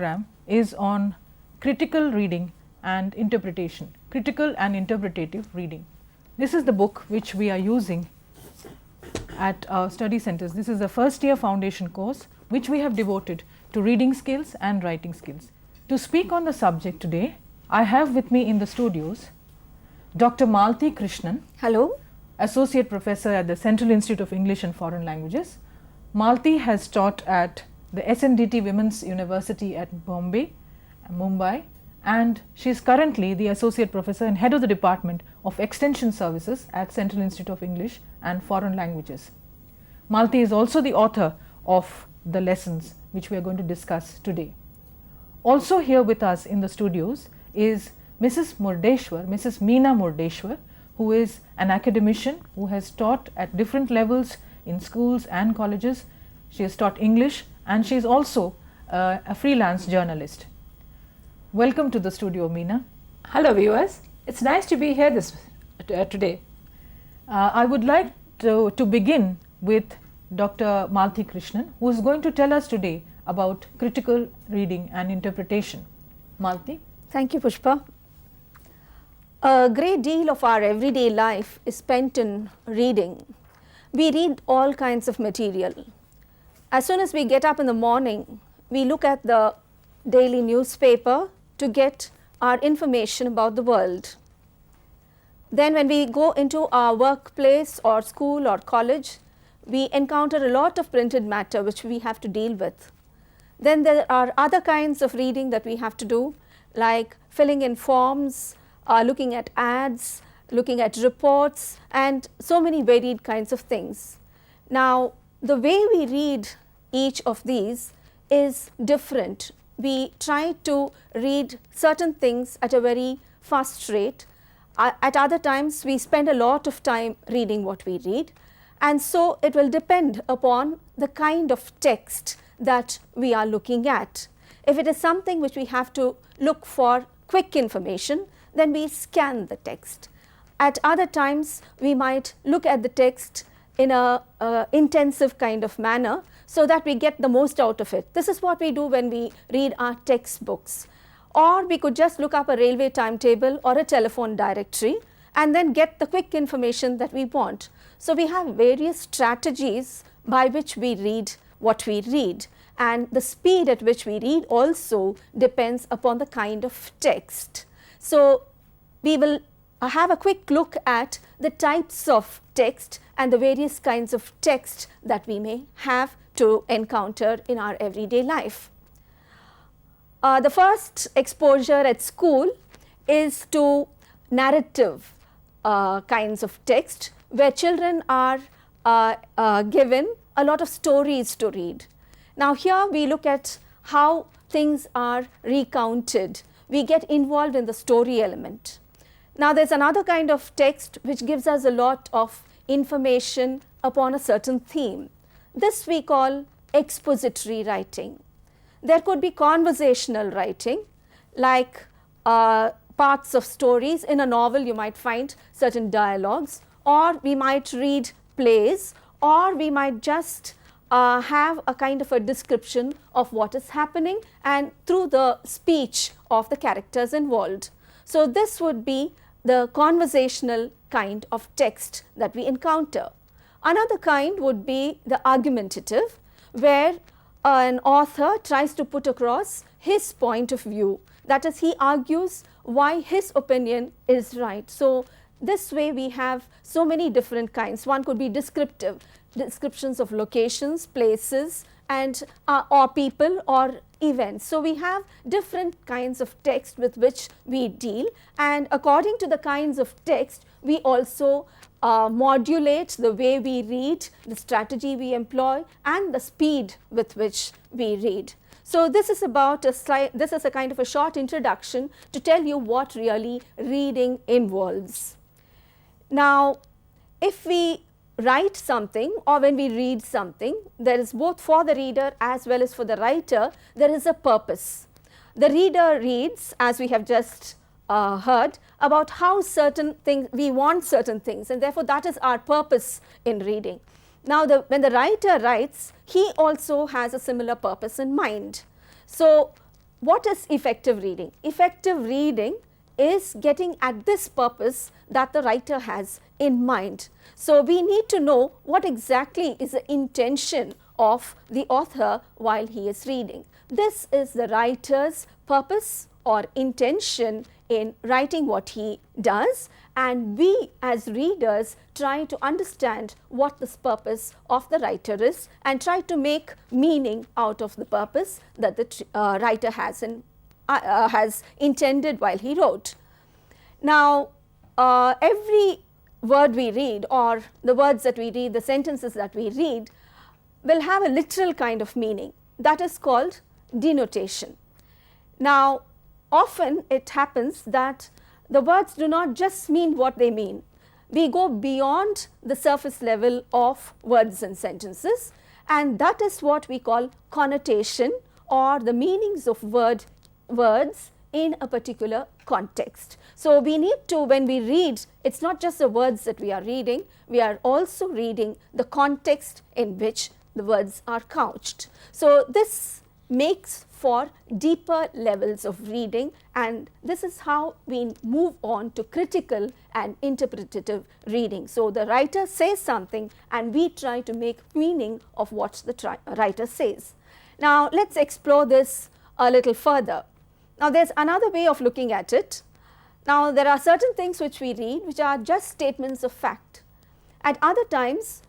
program is on critical reading and interpretation, critical and interpretative reading. This is the book which we are using at our study centers. This is a first year foundation course which we have devoted to reading skills and writing skills. To speak on the subject today, I have with me in the studios Dr. Malti Krishnan. Hello. Associate Professor at the Central Institute of English and Foreign Languages. Malti has taught at the SNDT Women's University at Bombay, Mumbai, and she is currently the Associate Professor and Head of the Department of Extension Services at Central Institute of English and Foreign Languages. Malti is also the author of the lessons which we are going to discuss today. Also here with us in the studios is Mrs. Meena Murdeshwar, who is an academician who has taught at different levels in schools and colleges. She has taught English and she is also a freelance journalist. Welcome to the studio, Meena. Hello viewers, it's nice to be here today. I would like to begin with Dr. Malti Krishnan, who is going to tell us today about critical reading and interpretation. Malti. Thank you, Pushpa. A great deal of our everyday life is spent in reading. We read all kinds of material. As soon as we get up in the morning, we look at the daily newspaper to get our information about the world. Then when we go into our workplace or school or college, we encounter a lot of printed matter which we have to deal with. Then there are other kinds of reading that we have to do, like filling in forms, looking at ads, looking at reports, and so many varied kinds of things. Now, the way we read each of these is different. We try to read certain things at a very fast rate. At other times, we spend a lot of time reading what we read, and so it will depend upon the kind of text that we are looking at. If it is something which we have to look for quick information, then we scan the text. At other times, we might look at the text in a intensive kind of manner so that we get the most out of it. This is what we do when we read our textbooks. Or we could just look up a railway timetable or a telephone directory and then get the quick information that we want. So we have various strategies by which we read what we read, and the speed at which we read also depends upon the kind of text. So we will have a quick look at the types of text and the various kinds of text that we may have to encounter in our everyday life. The first exposure at school is to narrative kinds of text, where children are given a lot of stories to read. Now here we look at how things are recounted. We get involved in the story element. Now there's another kind of text which gives us a lot of information upon a certain theme. This we call expository writing. There could be conversational writing, like parts of stories. In a novel you might find certain dialogues, or we might read plays, or we might just have a kind of a description of what is happening and through the speech of the characters involved. So this would be the conversational kind of text that we encounter. Another kind would be the argumentative, where an author tries to put across his point of view. That is, he argues why his opinion is right. So this way we have so many different kinds. One could be descriptive, descriptions of locations, places, and or people or events. So we have different kinds of text with which we deal, and according to the kinds of text we also modulate the way we read, the strategy we employ, and the speed with which we read. So this is about this is a kind of a short introduction to tell you what really reading involves. Now, if we write something or when we read something, there is both for the reader as well as for the writer, there is a purpose. The reader reads, as we have just heard, about how certain things, we want certain things, and therefore that is our purpose in reading. Now, when the writer writes, he also has a similar purpose in mind. So what is effective reading? Effective reading is getting at this purpose that the writer has in mind. So, we need to know what exactly is the intention of the author while he is reading. This is the writer's purpose or intention in writing what he does, and we as readers try to understand what this purpose of the writer is and try to make meaning out of the purpose that the writer has intended while he wrote. Now, every word we read, or the words that we read, the sentences that we read, will have a literal kind of meaning that is called denotation. Now, often it happens that the words do not just mean what they mean. We go beyond the surface level of words and sentences, and that is what we call connotation, or the meanings of words in a particular context. So, we need to, when we read, it is not just the words that we are reading, we are also reading the context in which the words are couched. So, this makes for deeper levels of reading, and this is how we move on to critical and interpretative reading. So, the writer says something and we try to make meaning of what the writer says. Now, let us explore this a little further. Now, there is another way of looking at it. Now, there are certain things which we read which are just statements of fact. At other times,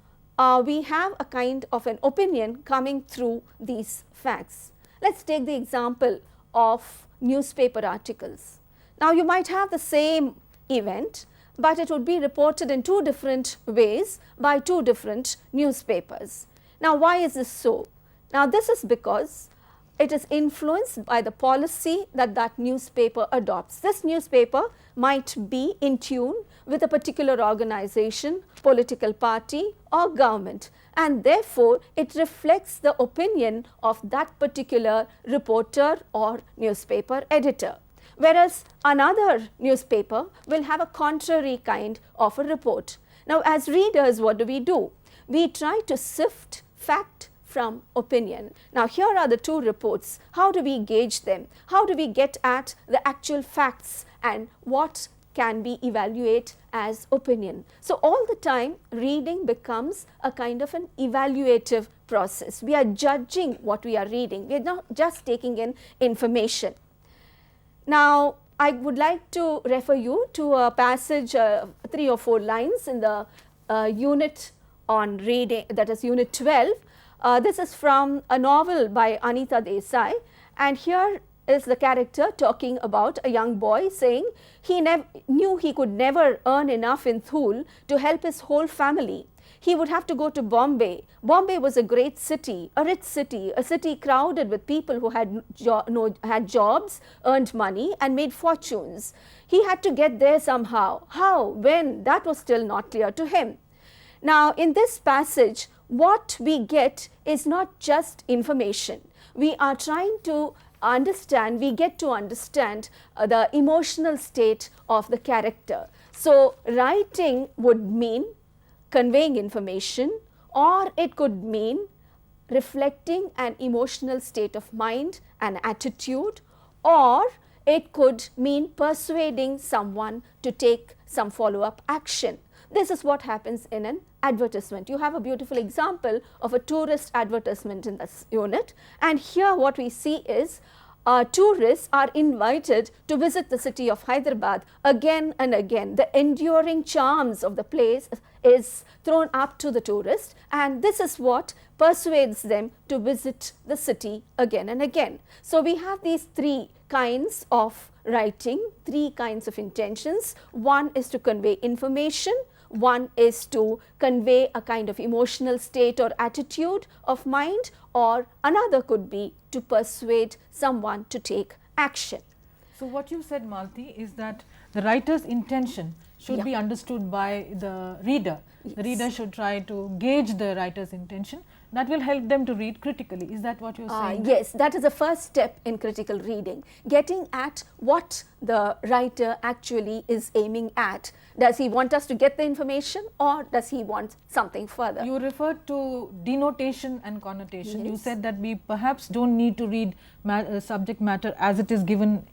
we have a kind of an opinion coming through these facts. Let us take the example of newspaper articles. Now, you might have the same event, but it would be reported in two different ways by two different newspapers. Now, why is this so? Now, this is because it is influenced by the policy that that newspaper adopts. This newspaper might be in tune with a particular organization, political party or government, and therefore it reflects the opinion of that particular reporter or newspaper editor. Whereas another newspaper will have a contrary kind of a report. Now, as readers, what do? We try to sift fact from opinion. Now, here are the two reports. How do we gauge them? How do we get at the actual facts and what can we evaluate as opinion? So, all the time reading becomes a kind of an evaluative process. We are judging what we are reading. We are not just taking in information. Now, I would like to refer you to a passage, 3 or 4 lines in the unit on reading, that is unit 12. This is from a novel by Anita Desai, and here is the character talking about a young boy saying he knew he could never earn enough in Thule to help his whole family. He would have to go to Bombay. Bombay was a great city, a rich city, a city crowded with people who had jobs, earned money and made fortunes. He had to get there somehow. How? When? That was still not clear to him. Now, in this passage, what we get is not just information. We are trying to understand, we get to understand the emotional state of the character. So, writing would mean conveying information, or it could mean reflecting an emotional state of mind and attitude, or it could mean persuading someone to take some follow-up action. This is what happens in an advertisement. You have a beautiful example of a tourist advertisement in this unit, and here what we see is tourists are invited to visit the city of Hyderabad again and again. The enduring charms of the place is thrown up to the tourist, and this is what persuades them to visit the city again and again. So, we have these 3 kinds of writing, 3 kinds of intentions. One is to convey information, one is to convey a kind of emotional state or attitude of mind, or another could be to persuade someone to take action. So, what you said, Malti, is that the writer's intention should Yeah. be understood by the reader. The Yes. reader should try to gauge the writer's intention. That will help them to read critically. Is that what you're saying? Yes, that is the first step in critical reading, getting at what the writer actually is aiming at. Does he want us to get the information, or does he want something further? You referred to denotation and connotation. You Yes. said that we perhaps don't need to read subject matter as it is given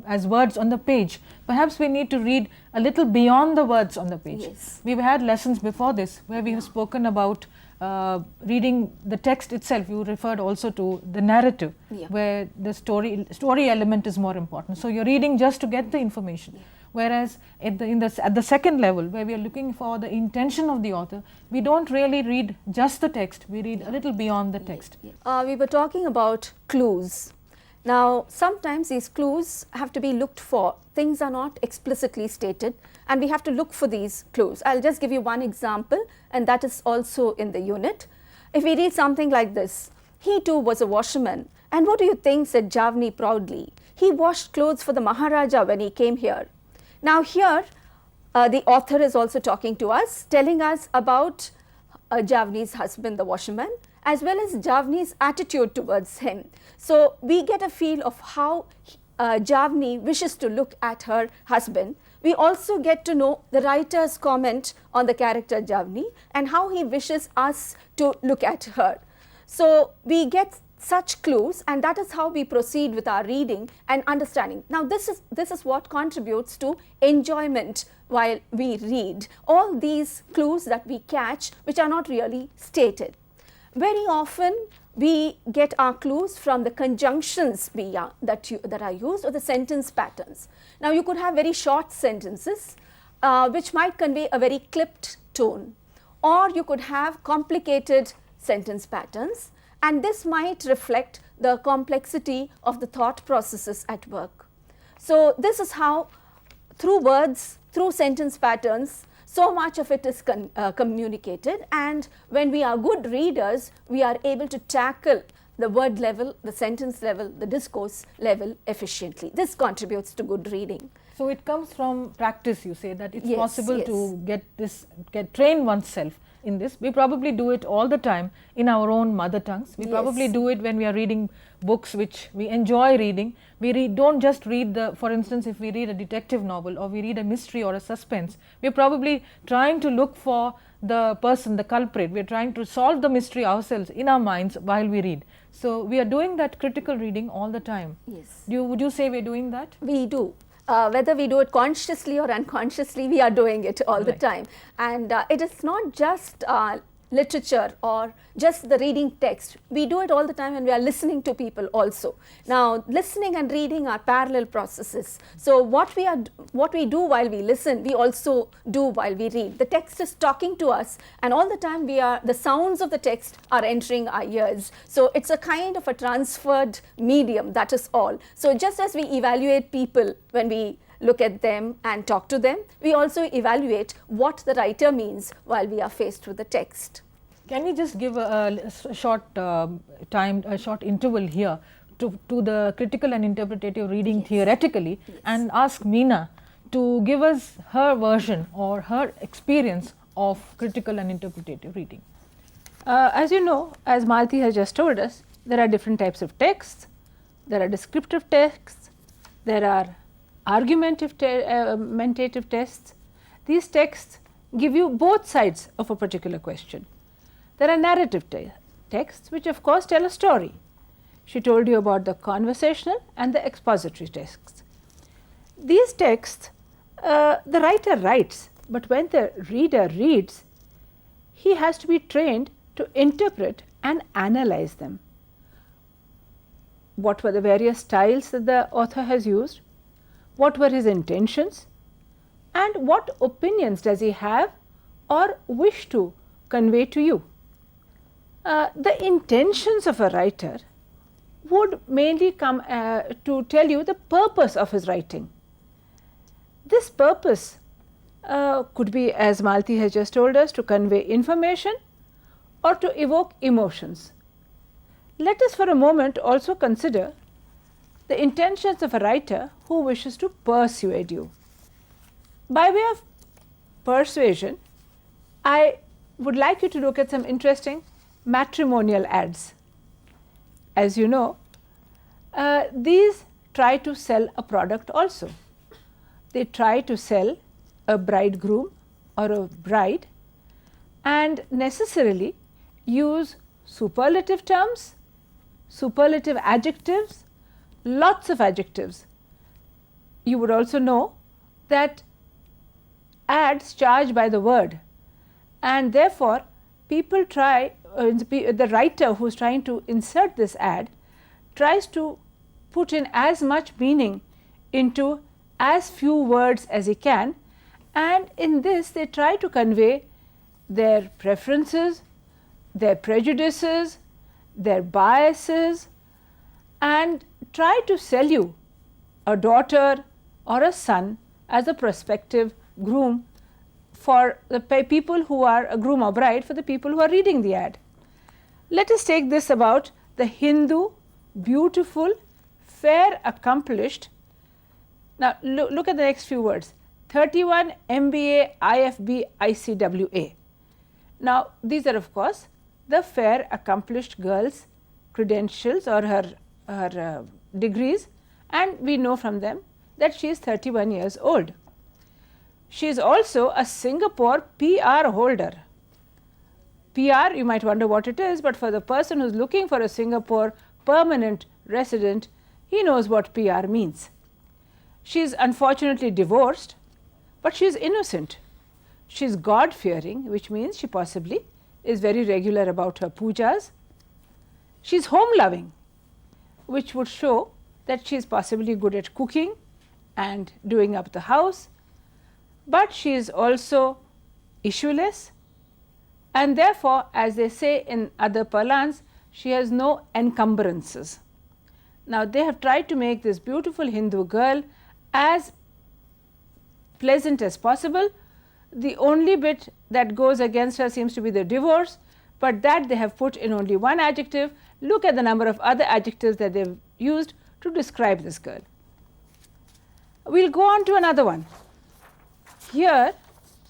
as words on the page. Perhaps we need to read a little beyond the words on the page. Yes. We've had lessons before this where we have spoken about reading the text itself. You referred also to the narrative, Yeah. where the story element is more important. So you're reading just to get the information. Yeah. Whereas at the second level, where we are looking for the intention of the author, we don't really read just the text, we read a little beyond the text. We were talking about clues. Now, sometimes these clues have to be looked for. Things are not explicitly stated, and we have to look for these clues. I'll just give you one example, and that is also in the unit. If we read something like this, "He too was a washerman, and what do you think," said Javni proudly, "he washed clothes for the Maharaja when he came here." Now here, the author is also talking to us, telling us about Javni's husband, the washerman, as well as Javni's attitude towards him. So we get a feel of how Javni wishes to look at her husband. We also get to know the writer's comment on the character Javni and how he wishes us to look at her. So we get such clues, and that is how we proceed with our reading and understanding. Now this is what contributes to enjoyment while we read. All these clues that we catch, which are not really stated. Very often we get our clues from the conjunctions that are used, or the sentence patterns. Now you could have very short sentences which might convey a very clipped tone, or you could have complicated sentence patterns, and this might reflect the complexity of the thought processes at work. So this is how, through words, through sentence patterns, so much of it is communicated, and when we are good readers, we are able to tackle the word level, the sentence level, the discourse level efficiently. This contributes to good reading. So it comes from practice, you say, that it's Yes, possible yes. to train oneself in this. We probably do it all the time in our own mother tongues. We Yes. probably do it when we are reading books which we enjoy reading. We don't just read for instance, if we read a detective novel or we read a mystery or a suspense, we're probably trying to look for the person, the culprit. We're trying to solve the mystery ourselves in our minds while we read. So we are doing that critical reading all the time. Yes. Would you say we're doing that? We do. Whether we do it consciously or unconsciously, we are doing it all the Right. time. And it is not just literature or just the reading text. We do it all the time when we are listening to people also. Now, listening and reading are parallel processes. So what we do while we listen, we also do while we read. The text is talking to us, and all the time the sounds of the text are entering our ears. So it's a kind of a transferred medium, that is all. So just as we evaluate people when we look at them and talk to them, we also evaluate what the writer means while we are faced with the text. Can we just give a short short interval here to the critical and interpretative reading theoretically, and ask Meena to give us her version or her experience of critical and interpretative reading? As you know, as Malti has just told us, there are different types of texts. There are descriptive texts, there are argumentative texts. These texts give you both sides of a particular question. There are narrative texts which of course tell a story. She told you about the conversational and the expository texts. These texts, the writer writes, but when the reader reads, he has to be trained to interpret and analyze them. What were the various styles that the author has used? What were his intentions? And what opinions does he have or wish to convey to you? The intentions of a writer would mainly come to tell you the purpose of his writing. This purpose could be, as Malti has just told us, to convey information or to evoke emotions. Let us for a moment also consider the intentions of a writer who wishes to persuade you. By way of persuasion, I would like you to look at some interesting matrimonial ads. As you know, these try to sell a product also. They try to sell a bridegroom or a bride and necessarily use superlative terms, superlative adjectives, lots of adjectives. You would also know that ads charge by the word, and therefore people try, the writer who is trying to insert this ad tries to put in as much meaning into as few words as he can, and in this they try to convey their preferences, their prejudices, their biases, and try to sell you a daughter or a son as a prospective groom for the people who are a groom or bride, for the people who are reading the ad. Let us take this about the Hindu, beautiful, fair, accomplished. Now look at the next few words: 31 MBA IFB ICWA. Now these are of course the fair, accomplished girl's credentials or her degrees, and we know from them that she is 31 years old. She is also a Singapore PR holder. PR, you might wonder what it is, but for the person who is looking for a Singapore permanent resident, he knows what PR means. She is unfortunately divorced, but she is innocent. She is God-fearing, which means she possibly is very regular about her pujas. She is home-loving, which would show that she is possibly good at cooking and doing up the house, but she is also issueless, and therefore, as they say in other parlance, she has no encumbrances. Now they have tried to make this beautiful Hindu girl as pleasant as possible. The only bit that goes against her seems to be the divorce, but that they have put in only one adjective. Look at the number of other adjectives that they have used to describe this girl. We will go on to another one. Here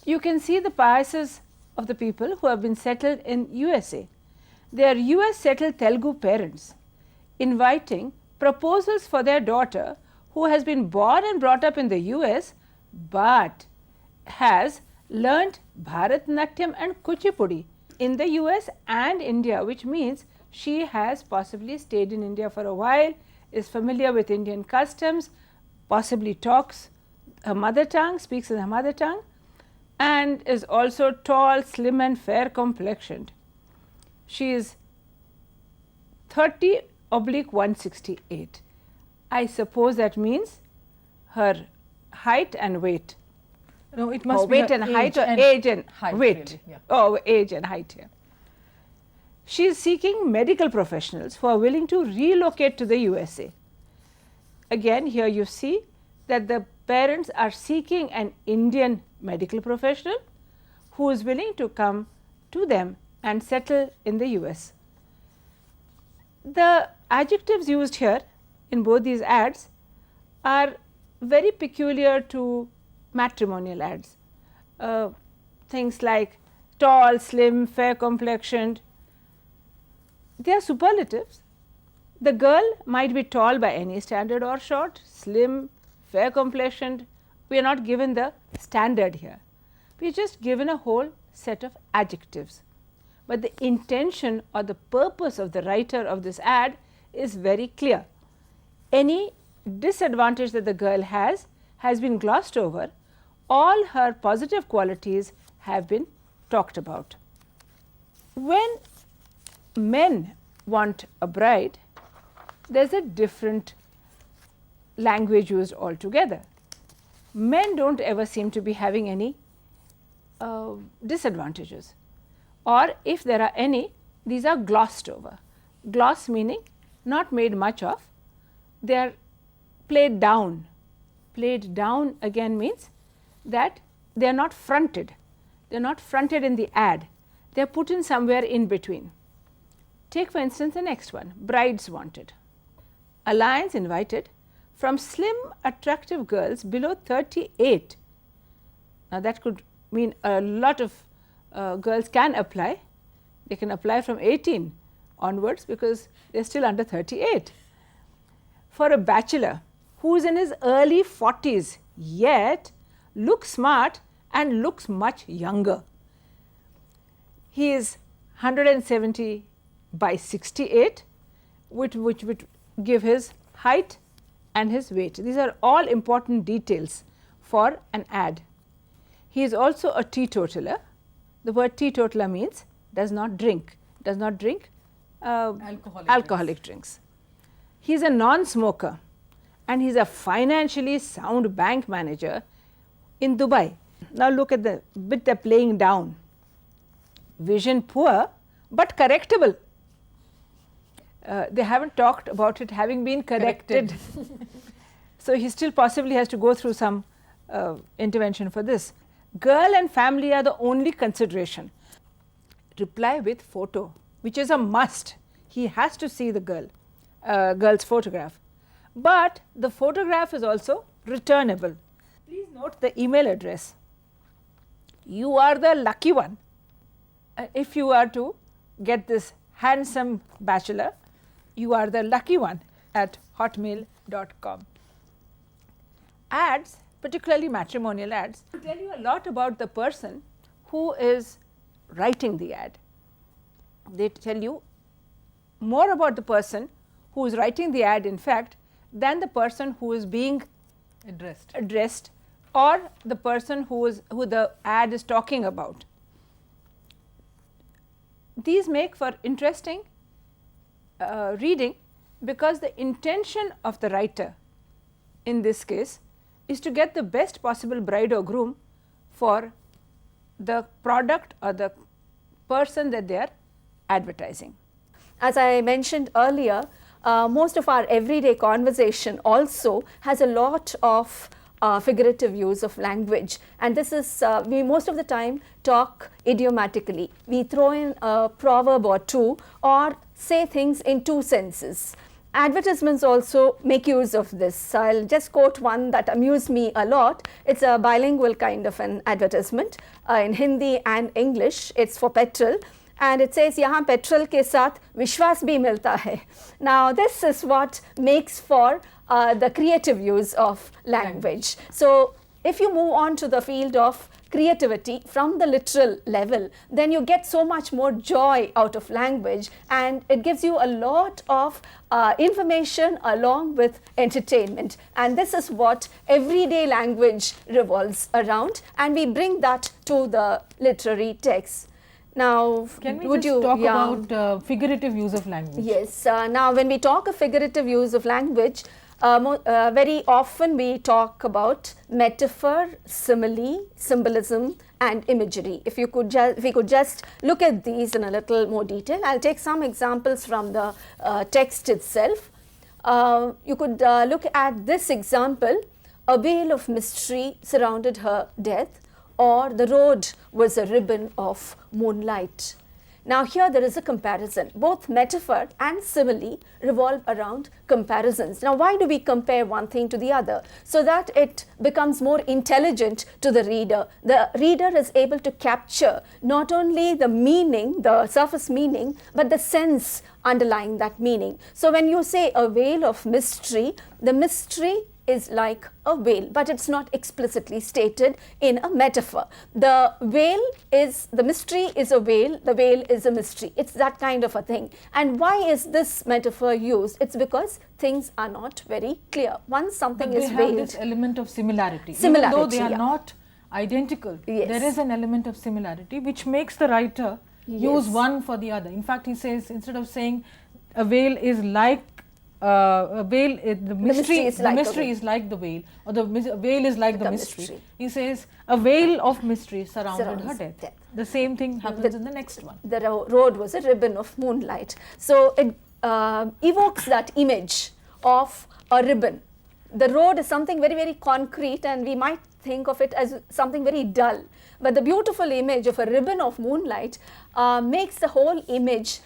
you can see the biases of the people who have been settled in USA. They are US settled Telugu parents inviting proposals for their daughter who has been born and brought up in the US, but has learnt Bharatanatyam and Kuchipudi in the US and India, which means she has possibly stayed in India for a while, is familiar with Indian customs, possibly talks her mother tongue, speaks in her mother tongue, and is also tall, slim and fair complexioned. She is 30/168. I suppose that means her height and weight. No, it must be weight and height, or age and weight. Really, yeah. Oh, age and height here. She is seeking medical professionals who are willing to relocate to the USA. Again, here you see that the parents are seeking an Indian medical professional who is willing to come to them and settle in the US. The adjectives used here in both these ads are very peculiar to matrimonial ads. Things like tall, slim, fair complexioned, they are superlatives. The girl might be tall by any standard or short, slim, fair complexioned. We are not given the standard here. We are just given a whole set of adjectives. But the intention or the purpose of the writer of this ad is very clear. Any disadvantage that the girl has been glossed over. All her positive qualities have been talked about. When men want a bride, there is a different language used altogether. Men do not ever seem to be having any disadvantages, or if there are any, these are glossed over. Gloss meaning not made much of, they are played down. Played down again means that they are not fronted. They are not fronted in the ad, they are put in somewhere in between. Take for instance the next one, brides wanted. Alliance invited from slim attractive girls below 38 Now, that could mean a lot of girls can apply. They can apply from 18 onwards because they are still under 38. For a bachelor who is in his early 40s yet looks smart and looks much younger. He is 170 by 68, which would give his height and his weight. These are all important details for an ad. He is also a teetotaler. The word teetotaler means does not drink alcoholic drinks. He is a non-smoker and he is a financially sound bank manager in Dubai. Now, look at the bit they are playing down. Vision poor but correctable. They haven't talked about it having been corrected. So, he still possibly has to go through some intervention for this. Girl and family are the only consideration. Reply with photo, which is a must. He has to see the girl's photograph. But the photograph is also returnable. Please note the email address. You are the lucky one if you are to get this handsome bachelor. You are the lucky one at hotmail.com. Ads, particularly matrimonial ads, will tell you a lot about the person who is writing the ad. They tell you more about the person who is writing the ad, in fact, than the person who is being addressed or the person who the ad is talking about. These make for interesting reading because the intention of the writer in this case is to get the best possible bride or groom for the product or the person that they are advertising. As I mentioned earlier, most of our everyday conversation also has a lot of figurative use of language, and this is we most of the time talk idiomatically. We throw in a proverb or two or say things in two senses. Advertisements also make use of this. I'll just quote one that amused me a lot. It's a bilingual kind of an advertisement in Hindi and English. It's for petrol. And it says, "Yahan petrol ke saath vishwas bhi milta hai." Now, this is what makes for the creative use of language. So, if you move on to the field of creativity from the literal level, then you get so much more joy out of language, and it gives you a lot of information along with entertainment. And this is what everyday language revolves around, and we bring that to the literary text. Now, can we just talk about figurative use of language? Yes. Now, when we talk of figurative use of language, very often we talk about metaphor, simile, symbolism and imagery. If we could just look at these in a little more detail, I'll take some examples from the text itself. You could look at this example: a veil of mystery surrounded her death, or the road was a ribbon of moonlight. Now, here there is a comparison. Both metaphor and simile revolve around comparisons. Now, why do we compare one thing to the other? So that it becomes more intelligent to the reader. The reader is able to capture not only the meaning, the surface meaning, but the sense underlying that meaning. So, when you say a veil of mystery, the mystery is like a veil, but it's not explicitly stated in a metaphor. The mystery is a veil, the veil is a mystery. It's that kind of a thing. And why is this metaphor used? It's because things are not very clear. Once something is veiled, they have this element of similarity. Even though they are not identical, there is an element of similarity which makes the writer use one for the other. In fact, he says, instead of saying a veil is like the mystery is like the veil, or the veil is like the mystery. He says a veil of mystery surrounded her death. The same thing happens in the next one. The road was a ribbon of moonlight. So it evokes that image of a ribbon. The road is something very, very concrete, and we might think of it as something very dull. But the beautiful image of a ribbon of moonlight makes the whole image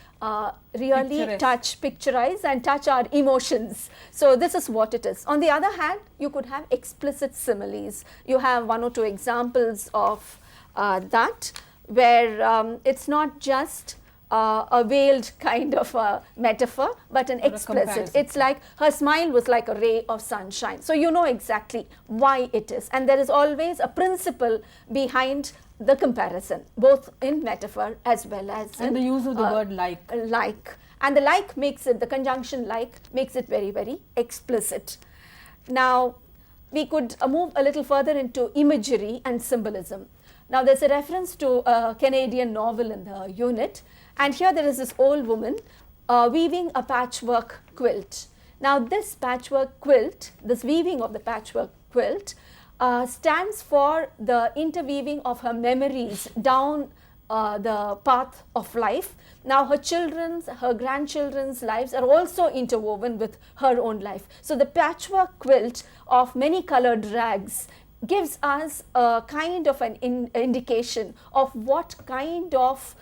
really Picturesque. picturize and touch our emotions. So this is what it is. On the other hand, you could have explicit similes. You have one or two examples of that, where it's not just a veiled kind of a metaphor, but an explicit. comparison. It's like her smile was like a ray of sunshine. So you know exactly why it is. And there is always a principle behind the comparison, both in metaphor as well as And in the use of the word like. like. And the like makes it, the conjunction like makes it very, very explicit. Now, we could move a little further into imagery and symbolism. Now, there's a reference to a Canadian novel in the unit, and here there is this old woman weaving a patchwork quilt. Now, this patchwork quilt, this weaving of the patchwork quilt, stands for the interweaving of her memories down the path of life. Now her children's, her grandchildren's lives are also interwoven with her own life. So the patchwork quilt of many colored rags gives us a kind of an indication of what kind of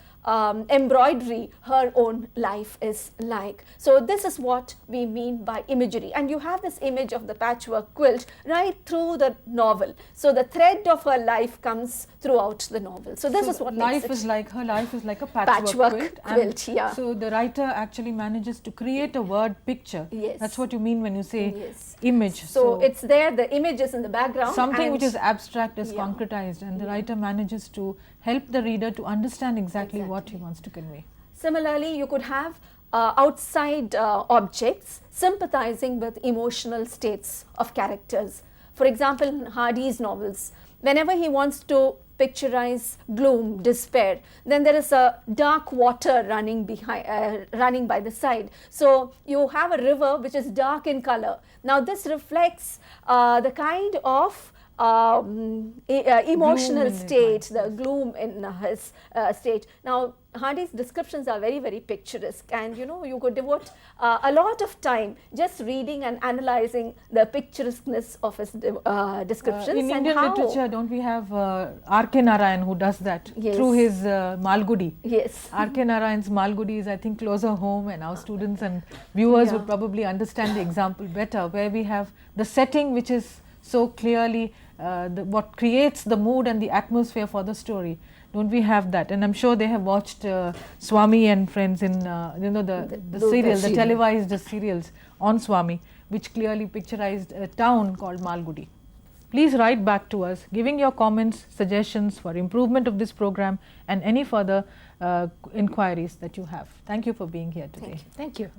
embroidery her own life is like. So this is what we mean by imagery, and you have this image of the patchwork quilt right through the novel. So the thread of her life comes throughout the novel. So this is what life makes it is like, her life is like a patchwork quilt. quilt, yeah. So the writer actually manages to create a word picture. Yes. That's what you mean when you say Yes. image. So it's there, the image is in the background. something which is abstract is Yeah. concretized, and the writer manages to help the reader to understand exactly what he wants to convey. Similarly, you could have outside objects sympathizing with emotional states of characters. For example, in Hardy's novels, whenever he wants to picturize gloom, despair, then there is a dark water running behind, running by the side. So you have a river which is dark in color. Now this reflects the kind of emotional state, the gloom in his state. Now Hardy's descriptions are very, very picturesque, and you know, you could devote a lot of time just reading and analyzing the picturesqueness of his descriptions. In and Indian how, literature, don't we have R.K. Narayan who does that Yes. through his Malgudi? Yes. R.K. Narayan's Malgudi is, I think, closer home, and our students and viewers Yeah. would probably understand the example better, where we have the setting which is so clearly what creates the mood and the atmosphere for the story. Don't we have that? And I'm sure they have watched Swami and Friends in the serial, the televised serials on Swami, which clearly picturized a town called Malgudi. Please write back to us, giving your comments, suggestions for improvement of this program, and any further inquiries that you have. Thank you for being here today. Thank you.